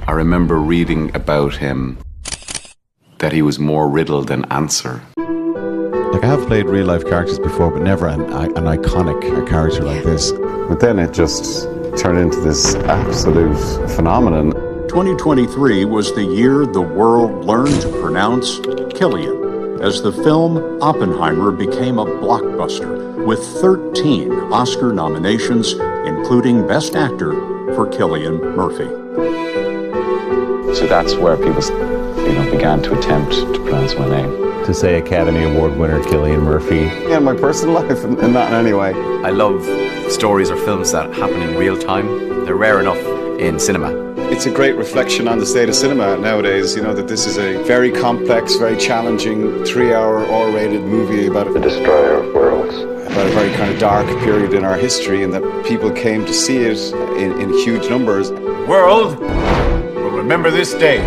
I remember reading about him that he was more riddle than answer. Like, I have played real-life characters before, but never an iconic character like this. But then it just turned into this absolute phenomenon. 2023 was the year the world learned to pronounce Cillian, as the film Oppenheimer became a blockbuster with 13 Oscar nominations, including Best Actor for Cillian Murphy. So that's where people, began to attempt to pronounce my name. To say Academy Award winner Cillian Murphy. Yeah, my personal life, and not in any way. I love stories or films that happen in real time. They're rare enough in cinema. It's a great reflection on the state of cinema nowadays, that this is a very complex, very challenging 3-hour R-rated movie about the destroyer of worlds. About a very kind of dark period in our history, and that people came to see it in huge numbers. World will remember this day.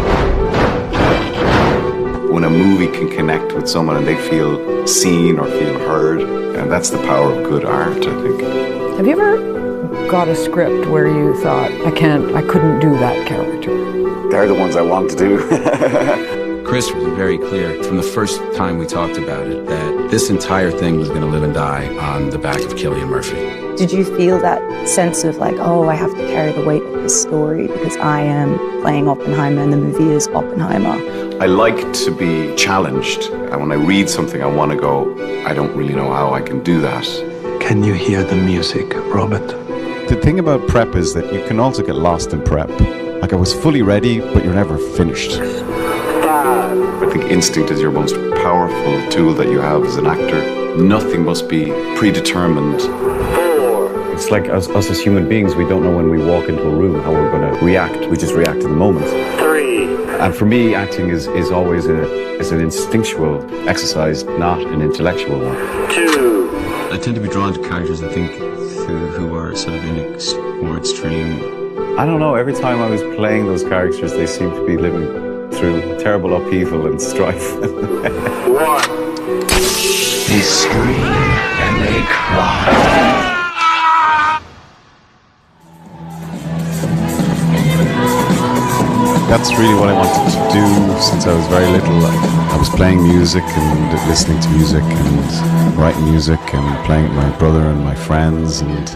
When a movie can connect with someone and they feel seen or feel heard, and that's the power of good art, I think. Have you ever got a script where you thought, I couldn't do that character? They're the ones I want to do. Chris was very clear from the first time we talked about it that this entire thing was going to live and die on the back of Cillian Murphy. Did you feel that sense of like, oh, I have to carry the weight of this story because I am playing Oppenheimer and the movie is Oppenheimer? I like to be challenged, and when I read something I want to go, I don't really know how I can do that. Can you hear the music, Robert? The thing about prep is that you can also get lost in prep. Like, I was fully ready, but you're never finished. I think instinct is your most powerful tool that you have as an actor. Nothing must be predetermined. It's like us as human beings, we don't know when we walk into a room how we're going to react. We just react to the moment. 3. And for me, acting is always an instinctual exercise, not an intellectual one. 2. I tend to be drawn to characters, I think, who are sort of more extreme. I don't know, every time I was playing those characters, they seemed to be living through terrible upheaval and strife. 1. They scream and they cry. That's really what I wanted to do since I was very little. I was playing music and listening to music and writing music and playing with my brother and my friends, and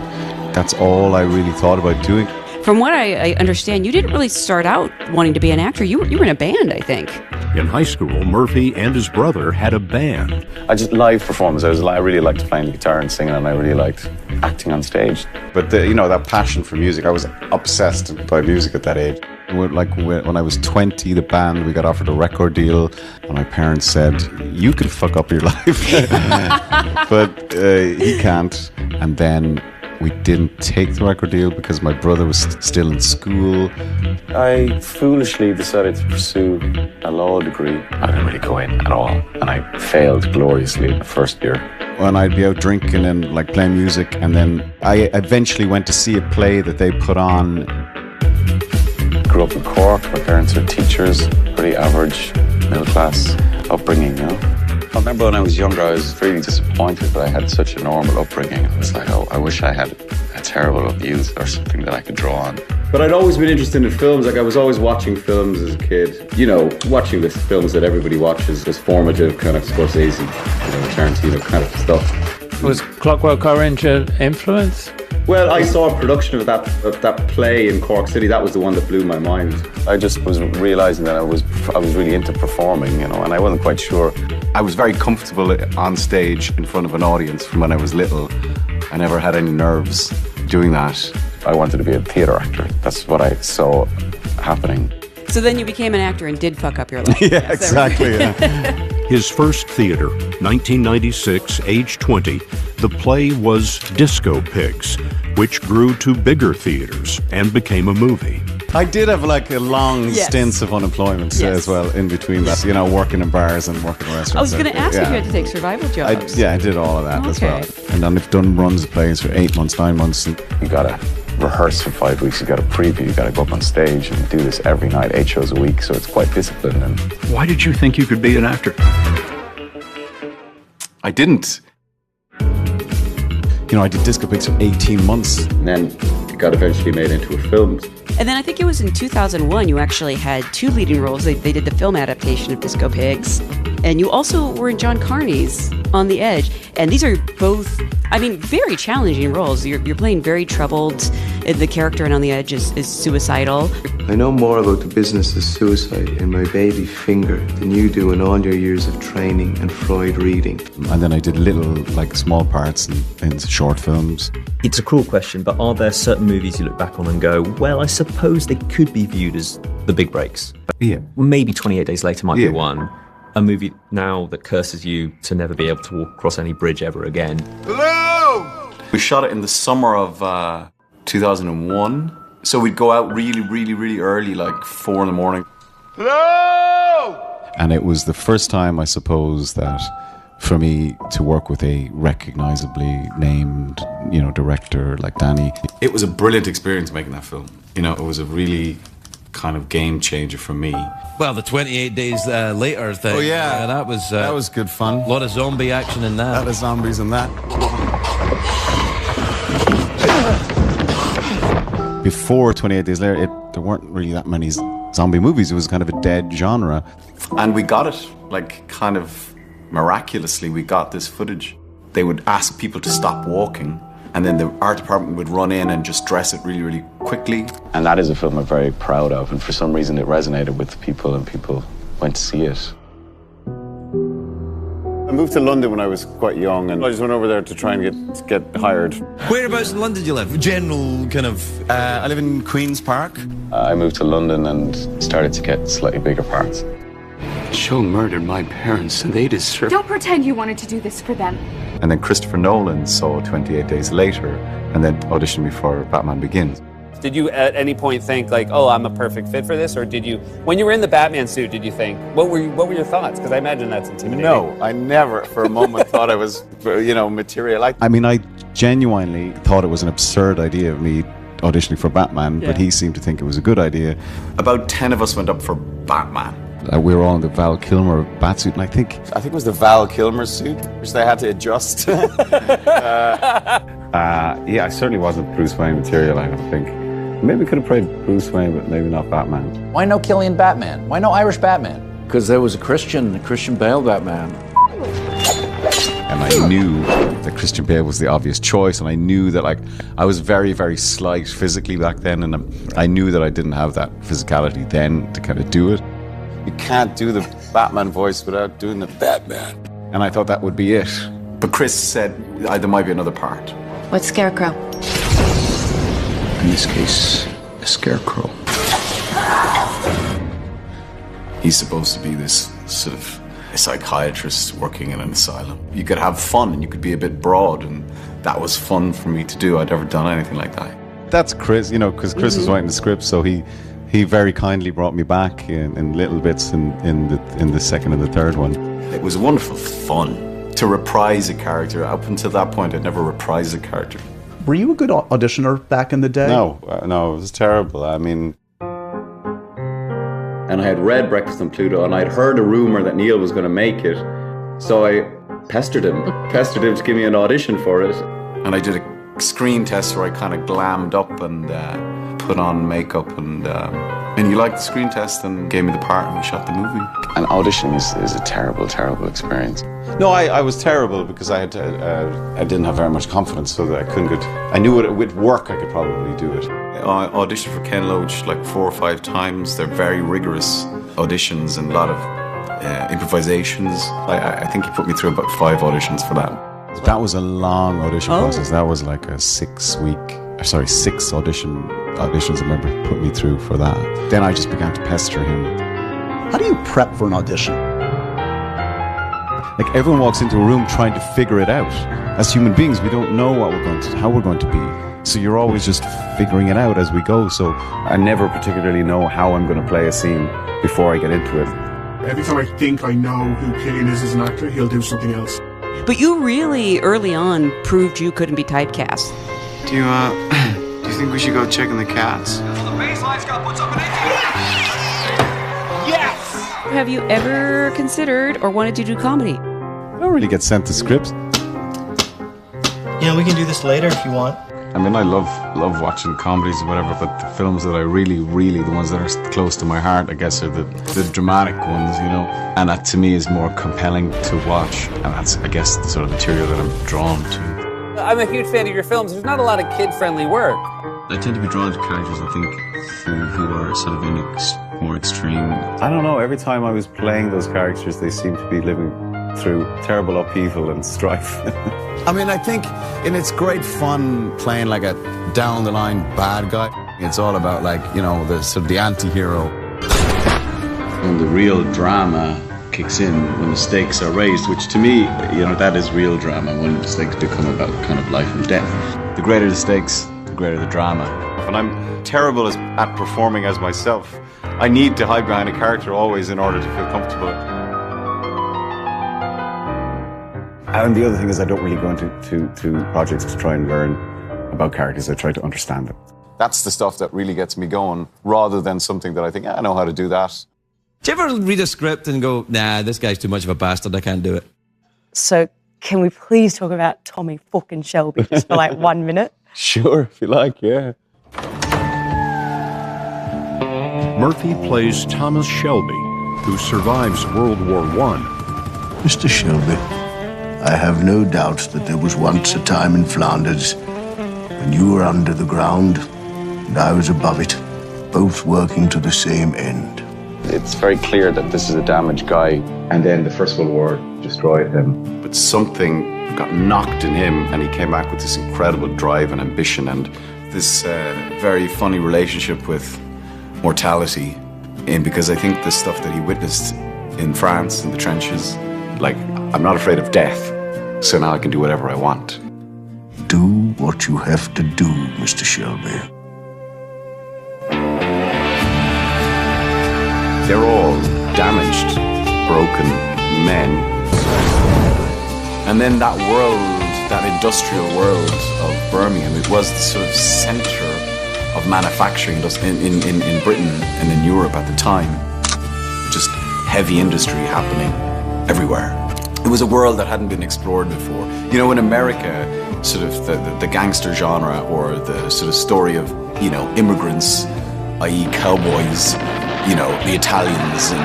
that's all I really thought about doing. From what I understand, you didn't really start out wanting to be an actor. You were in a band, I think. In high school, Murphy and his brother had a band. I just live performance. I really liked playing the guitar and singing, and I really liked acting on stage. But that passion for music, I was obsessed by music at that age. When I was 20, the band, we got offered a record deal, and my parents said, you could fuck up your life, but he can't. And then we didn't take the record deal because my brother was still in school. I foolishly decided to pursue a law degree. I didn't really go in at all, and I failed gloriously the first year. When I'd be out drinking and playing music, and then I eventually went to see a play that they put on. Grew up in Cork. My parents are teachers, pretty average, middle class upbringing, I remember when I was younger, I was really disappointed that I had such a normal upbringing. It was like, oh, I wish I had a terrible abuse or something that I could draw on. But I'd always been interested in films. I was always watching films as a kid. Watching the films that everybody watches, this formative kind of Scorsese, Tarantino kind of stuff. Was Clockwork Orange an influence? Well, I saw a production of that play in Cork City. That was the one that blew my mind. I just was realizing that I was really into performing, and I wasn't quite sure. I was very comfortable on stage in front of an audience from when I was little. I never had any nerves doing that. I wanted to be a theatre actor. That's what I saw happening. So then you became an actor and did fuck up your life. Yeah, exactly. Yeah. His first theater, 1996, age 20. The play was Disco Pigs, which grew to bigger theaters and became a movie. I did have a long stints of unemployment as well in between that, working in bars and working in restaurants. I was going to ask if you had to take survival jobs. I did all of that as well. And then I've done runs of plays for 8 months, 9 months. And you got to rehearse for 5 weeks, you got to preview, you got to go up on stage and do this every night, 8 shows a week, so it's quite disciplined. And why did you think you could be an actor? I didn't. I did Disco Pigs for 18 months. And then got eventually made into a film. And then I think it was in 2001 you actually had 2 leading roles. They did the film adaptation of Disco Pigs. And you also were in John Carney's On the Edge. And these are both, I mean, very challenging roles. You're playing very troubled. The character in On the Edge is suicidal. I know more about the business of suicide in my baby finger than you do in all your years of training and Freud reading. And then I did little, like, small parts in short films. It's a cruel question, but are there certain movies you look back on and go, well, I suppose they could be viewed as the big breaks? Yeah. Maybe 28 Days Later might be one. A movie now that curses you to never be able to walk across any bridge ever again. Hello! We shot it in the summer of 2001. So we'd go out really, really, really early, like 4 in the morning. Hello! And it was the first time, I suppose, that for me to work with a recognizably named, director like Danny. It was a brilliant experience making that film. It was a really kind of game changer for me. Well, the 28 Days Later thing. Oh, yeah. That was good fun. A lot of zombie action in that. A lot of zombies in that. Before 28 Days Later, there weren't really that many zombie movies. It was kind of a dead genre. And we got it, like, kind of miraculously, we got this footage. They would ask people to stop walking, and then the art department would run in and just dress it really, really quickly. And that is a film I'm very proud of, and for some reason it resonated with people, and people went to see it. I moved to London when I was quite young, and I just went over there to try and get hired. Whereabouts in London do you live? General kind of... I live in Queen's Park. I moved to London and started to get slightly bigger parts. Joe murdered my parents, and they deserve... Don't pretend you wanted to do this for them. And then Christopher Nolan saw 28 Days Later, and then auditioned me for Batman Begins. Did you at any point think, like, oh, I'm a perfect fit for this? Or did you, when you were in the Batman suit, did you think, what were your thoughts? Because I imagine that's intimidating. No, I never for a moment thought I was, material. I mean, I genuinely thought it was an absurd idea of me auditioning for Batman, but he seemed to think it was a good idea. About 10 of us went up for Batman. We were all in the Val Kilmer batsuit, and I think it was the Val Kilmer suit, which they had to adjust. Yeah, I certainly wasn't Bruce Wayne material, I don't think. Maybe could have played Bruce Wayne, but maybe not Batman. Why no Cillian Batman? Why no Irish Batman? Because there was a Christian Bale Batman. And I knew that Christian Bale was the obvious choice, and I knew that, like, I was very, very slight physically back then, and I knew that I didn't have that physicality then to kind of do it. You can't do the Batman voice without doing the Batman. And I thought that would be it. But Chris said there might be another part. What's Scarecrow? In this case, a scarecrow. He's supposed to be this sort of a psychiatrist working in an asylum. You could have fun and you could be a bit broad, and that was fun for me to do. I'd never done anything like that. That's Chris, because Chris was writing the script, so he very kindly brought me back in little bits in the second and the third one. It was wonderful fun to reprise a character. Up until that point, I'd never reprised a character. Were you a good auditioner back in the day? No, it was terrible. I mean... And I had read Breakfast on Pluto, and I'd heard a rumor that Neil was going to make it. So I pestered him to give me an audition for it. And I did a screen test where I kind of glammed up and put on makeup, and he liked the screen test and gave me the part, and we shot the movie. And auditioning is a terrible, terrible experience. No, I was terrible because I didn't have very much confidence, so that I couldn't get... I knew with work I could probably do it. I auditioned for Ken Loach like 4 or 5 times. They're very rigorous auditions and a lot of improvisations. I think he put me through about 5 auditions for that. That was a long audition process. That was like a 6 auditions I remember he put me through for that. Then I just began to pester him. How do you prep for an audition? Like, everyone walks into a room trying to figure it out. As human beings, we don't know how we're going to be. So you're always just figuring it out as we go. So I never particularly know how I'm going to play a scene before I get into it. Every time I think I know who Cillian is as an actor, he'll do something else. But you really, early on, proved you couldn't be typecast. Do you think we should go check in the cats? Yes! Have you ever considered or wanted to do comedy? I don't really get sent the scripts. Yeah, we can do this later if you want. I mean, I love watching comedies or whatever, but the films that I really, the ones that are close to my heart, I guess, are the dramatic ones, you know. And that to me is more compelling to watch. And that's, I guess, the sort of material that I'm drawn to. I'm a huge fan of your films. There's not a lot of kid-friendly work. I tend to be drawn to characters, I think, who are sort of more extreme. I don't know, every time I was playing those characters, they seemed to be living through terrible upheaval and strife. I mean, I think it's great fun playing like a down-the-line bad guy. It's all about, like, you know, the sort of the anti-hero. When the real drama kicks in, when the stakes are raised, which to me, you know, that is real drama, when the stakes become about kind of life and death. The greater the stakes, the greater the drama. And I'm terrible at performing as myself. I need to hide behind a character always in order to feel comfortable. And the other thing is I don't really go into projects to try and learn about characters. I try to understand them. That's the stuff that really gets me going, rather than something that I think, I know how to do that. Do you ever read a script and go, nah, this guy's too much of a bastard, I can't do it? So can we please talk about Tommy fucking Shelby just for like 1 minute? Sure, if you like, yeah. Murphy plays Thomas Shelby, who survives World War I. Mr. Shelby, I have no doubt that there was once a time in Flanders when you were under the ground and I was above it, both working to the same end. It's very clear that this is a damaged guy, and then the First World War destroyed him. But something got knocked in him, and he came back with this incredible drive and ambition, and this very funny relationship with mortality. And because I think the stuff that he witnessed in France, in the trenches, like, I'm not afraid of death, so now I can do whatever I want. Do what you have to do, Mr. Shelby. They're all damaged, broken men. And then that world, that industrial world of Birmingham, it was the sort of center of manufacturing in Britain and in Europe at the time. Just heavy industry happening everywhere. It was a world that hadn't been explored before. You know, in America, sort of the gangster genre, or the sort of story of, you know, immigrants, i.e. cowboys, you know, the Italians in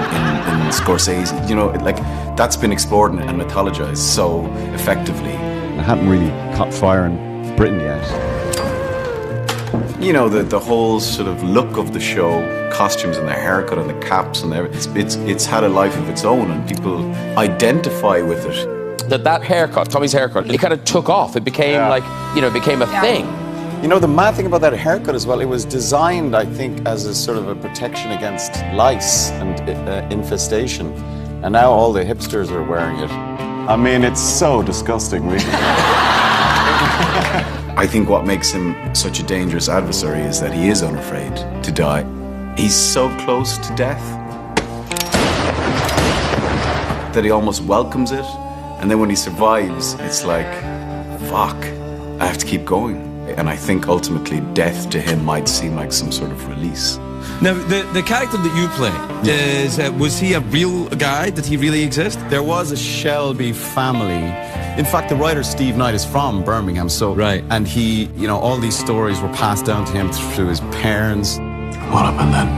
Scorsese, you know, like, that's been explored and mythologized so effectively. It hadn't really caught fire in Britain yet. You know, the whole sort of look of the show, costumes and the haircut and the caps and everything, it's had a life of its own, and people identify with it. That haircut, Tommy's haircut, it kind of took off. It became like, you know, it became a thing. You know, the mad thing about that haircut as well, it was designed, I think, as a sort of a protection against lice and infestation. And now all the hipsters are wearing it. I mean, it's so disgusting, really. I think what makes him such a dangerous adversary is that he is unafraid to die. He's so close to death that he almost welcomes it. And then when he survives, it's like, fuck, I have to keep going. And I think ultimately death to him might seem like some sort of release. Now, the character that you play, is was he a real guy? Did he really exist? There was a Shelby family. In fact, the writer Steve Knight is from Birmingham, so and he, you know, all these stories were passed down to him through his parents. What happened then,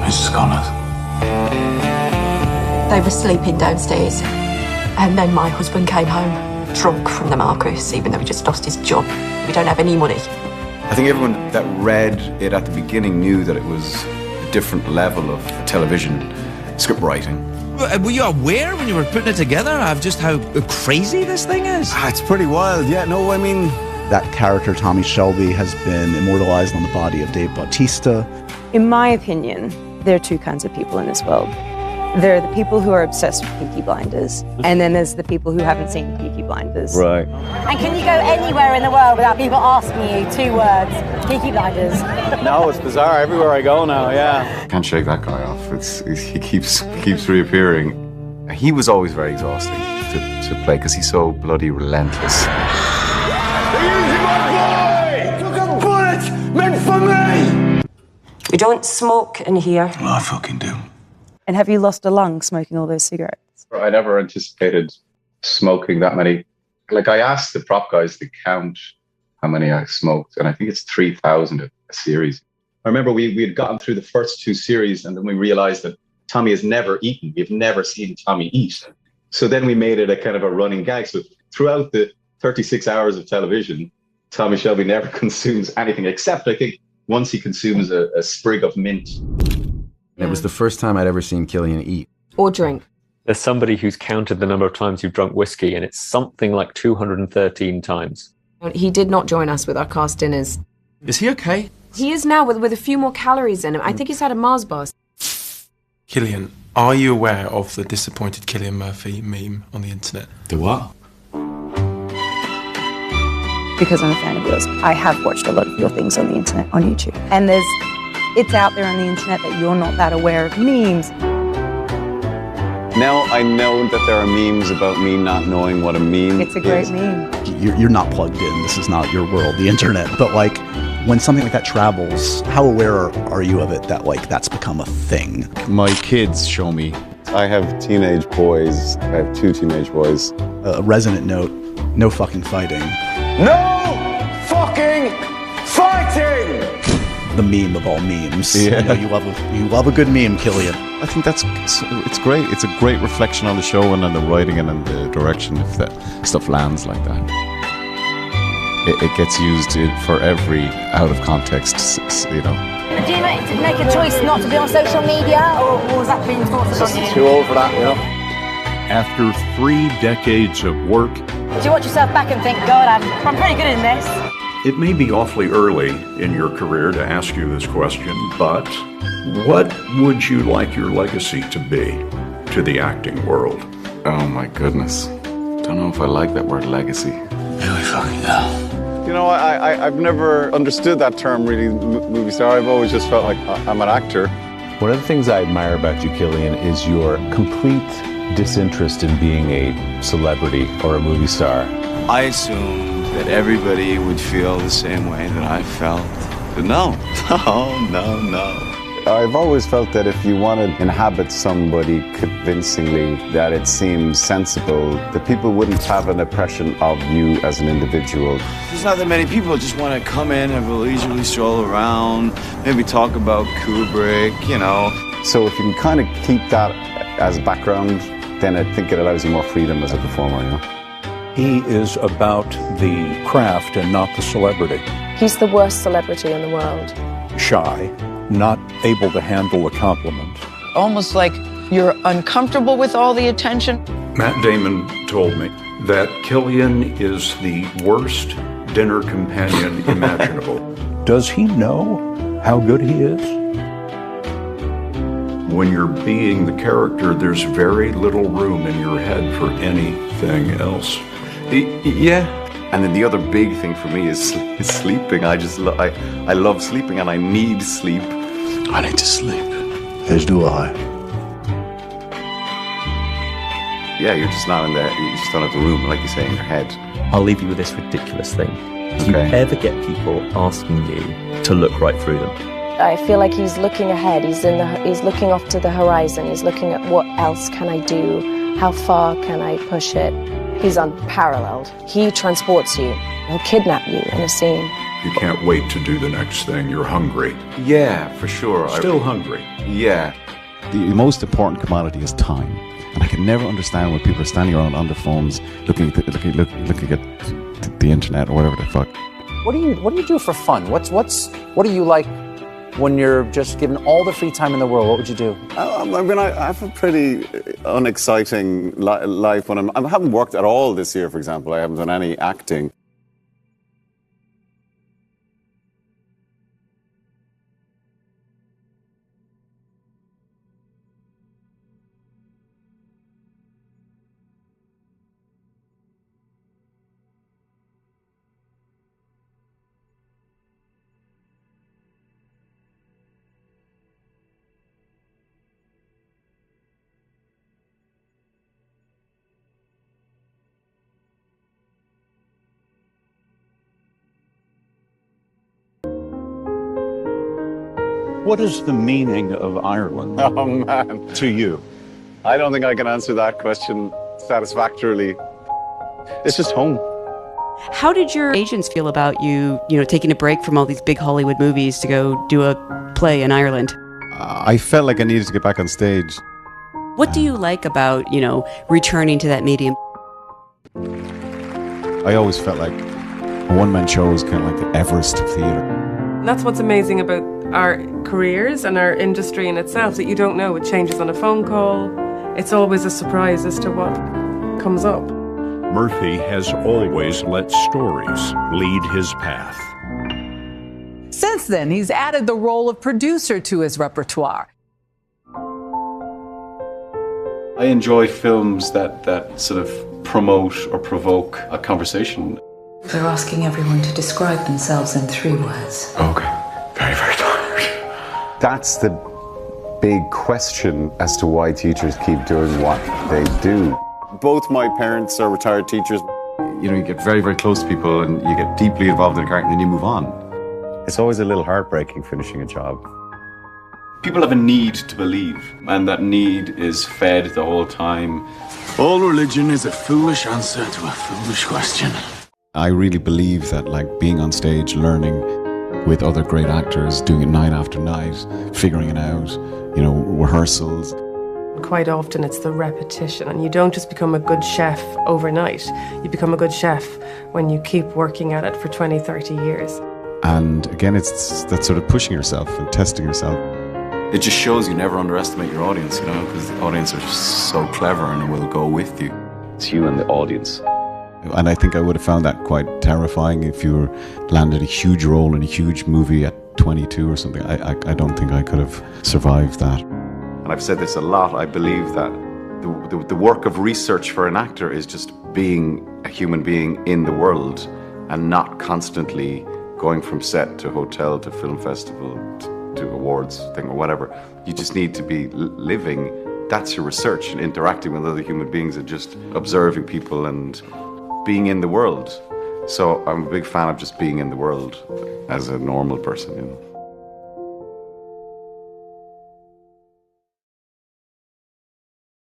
Mrs. Connors? They were sleeping downstairs, and then my husband came home, drunk from the Marcus, even though he just lost his job. We don't have any money. I think everyone that read it at the beginning knew that it was a different level of television script writing. Were you aware when you were putting it together of just how crazy this thing is? It's pretty wild, yeah. No, I mean, that character, Tommy Shelby, has been immortalized on the body of Dave Bautista. In my opinion, there are two kinds of people in this world. There are the people who are obsessed with Peaky Blinders, and then there's the people who haven't seen Peaky Blinders. Right. And can you go anywhere in the world without people asking you 2 words, Peaky Blinders? No, it's bizarre. Everywhere I go now, yeah. Can't shake that guy off. He keeps reappearing. He was always very exhausting to play because he's so bloody relentless. They're using my boy! Took a bullet meant for me! We don't smoke in here. Well, I fucking do. And have you lost a lung smoking all those cigarettes? I never anticipated smoking that many. Like, I asked the prop guys to count how many I smoked, and I think it's 3,000 a series. I remember we had gotten through the first 2 series, and then we realized that Tommy has never eaten. We've never seen Tommy eat. So then we made it a kind of a running gag. So throughout the 36 hours of television, Tommy Shelby never consumes anything, except I think once he consumes a sprig of mint. It was the first time I'd ever seen Cillian eat. Or drink. There's somebody who's counted the number of times you've drunk whiskey, and it's something like 213 times. He did not join us with our cast dinners. Is he okay? He is now with a few more calories in him. I think he's had a Mars bar. Cillian, are you aware of the disappointed Cillian Murphy meme on the internet? The what? Because I'm a fan of yours, I have watched a lot of your things on the internet, on YouTube. And it's out there on the internet that you're not that aware of memes. Now I know that there are memes about me not knowing what a meme is. It's a great meme. You're not plugged in. This is not your world, the internet. But like, when something like that travels, how aware are you of it that like that's become a thing? My kids show me. I have teenage boys. I have 2 teenage boys. A resonant note, no fucking fighting. No fucking fighting! The meme of all memes. Yeah. You know, you love a good meme, Cillian. I think it's great. It's a great reflection on the show and on the writing and on the direction if that stuff lands like that. It gets used for every out of context, you know. Do you make a choice not to be on social media, or was that being forced on you? Too old for that, you know. After 3 decades of work, Do you watch yourself back and think, God, I'm pretty good in this? it may be awfully early in your career to ask you this question, but what would you like your legacy to be to the acting world? Oh my goodness. Don't know if I like that word legacy. Really fucking hell. You know, I've never understood that term really, movie star. I've always just felt like I'm an actor. One of the things I admire about you, Cillian, is your complete disinterest in being a celebrity or a movie star. I assumed that everybody would feel the same way that I felt. But no. No. I've always felt that if you want to inhabit somebody convincingly, that it seems sensible, that people wouldn't have an impression of you as an individual. There's not that many people who just want to come in, have a leisurely stroll around, maybe talk about Kubrick, you know. So if you can kind of keep that as background, then I think it allows you more freedom as a performer, you know. He is about the craft and not the celebrity. He's the worst celebrity in the world. Shy, not able to handle a compliment. Almost like you're uncomfortable with all the attention. Matt Damon told me that Cillian is the worst dinner companion imaginable. Does he know how good he is? When you're being the character, there's very little room in your head for anything else. Yeah. And then the other big thing for me is sleeping. I love sleeping and I need sleep. I need to sleep. As do I. Yeah, you're just not in there. You just don't have the room, like you say, in your head. I'll leave you with this ridiculous thing. Do you ever get people asking you to look right through them? I feel like he's looking ahead. He's looking off to the horizon. He's looking at what else can I do? How far can I push it? He's unparalleled. He transports you. He'll kidnap you in a scene. You can't wait to do the next thing. You're hungry. Yeah, for sure. Still hungry. Yeah. The most important commodity is time. And I can never understand when people are standing around on their phones looking at the internet or whatever the fuck. What do you do for fun? What do you like when you're just given all the free time in the world? What would you do? I mean, I have a pretty unexciting life when I haven't worked at all this year, for example. I haven't done any acting. What is the meaning of Ireland to you? I don't think I can answer that question satisfactorily. It's just home. How did your agents feel about you, taking a break from all these big Hollywood movies to go do a play in Ireland? I felt like I needed to get back on stage. What do you like about, returning to that medium? I always felt like a one-man show was kind of like the Everest of theatre. And that's what's amazing about our careers and our industry in itself, that you don't know. It changes on a phone call. It's always a surprise as to what comes up. Murphy has always let stories lead his path. Since then, he's added the role of producer to his repertoire. I enjoy films that sort of promote or provoke a conversation. They're asking everyone to describe themselves in 3 words. Okay. Very, very tired. That's the big question as to why teachers keep doing what they do. Both my parents are retired teachers. You get very, very close to people and you get deeply involved in a character and then you move on. It's always a little heartbreaking finishing a job. People have a need to believe, and that need is fed the whole time. All religion is a foolish answer to a foolish question. I really believe that, being on stage, learning with other great actors, doing it night after night, figuring it out, rehearsals. Quite often it's the repetition, and you don't just become a good chef overnight. You become a good chef when you keep working at it for 20, 30 years. And again, it's that sort of pushing yourself and testing yourself. It just shows you never underestimate your audience, because the audience are so clever and will go with you. It's you and the audience. And I think I would have found that quite terrifying if you landed a huge role in a huge movie at 22 or something. I don't think I could have survived that. And I've said this a lot, I believe that the work of research for an actor is just being a human being in the world and not constantly going from set to hotel to film festival to awards thing or whatever. You just need to be living. That's your research, and interacting with other human beings and just observing people and being in the world. So I'm a big fan of just being in the world as a normal person,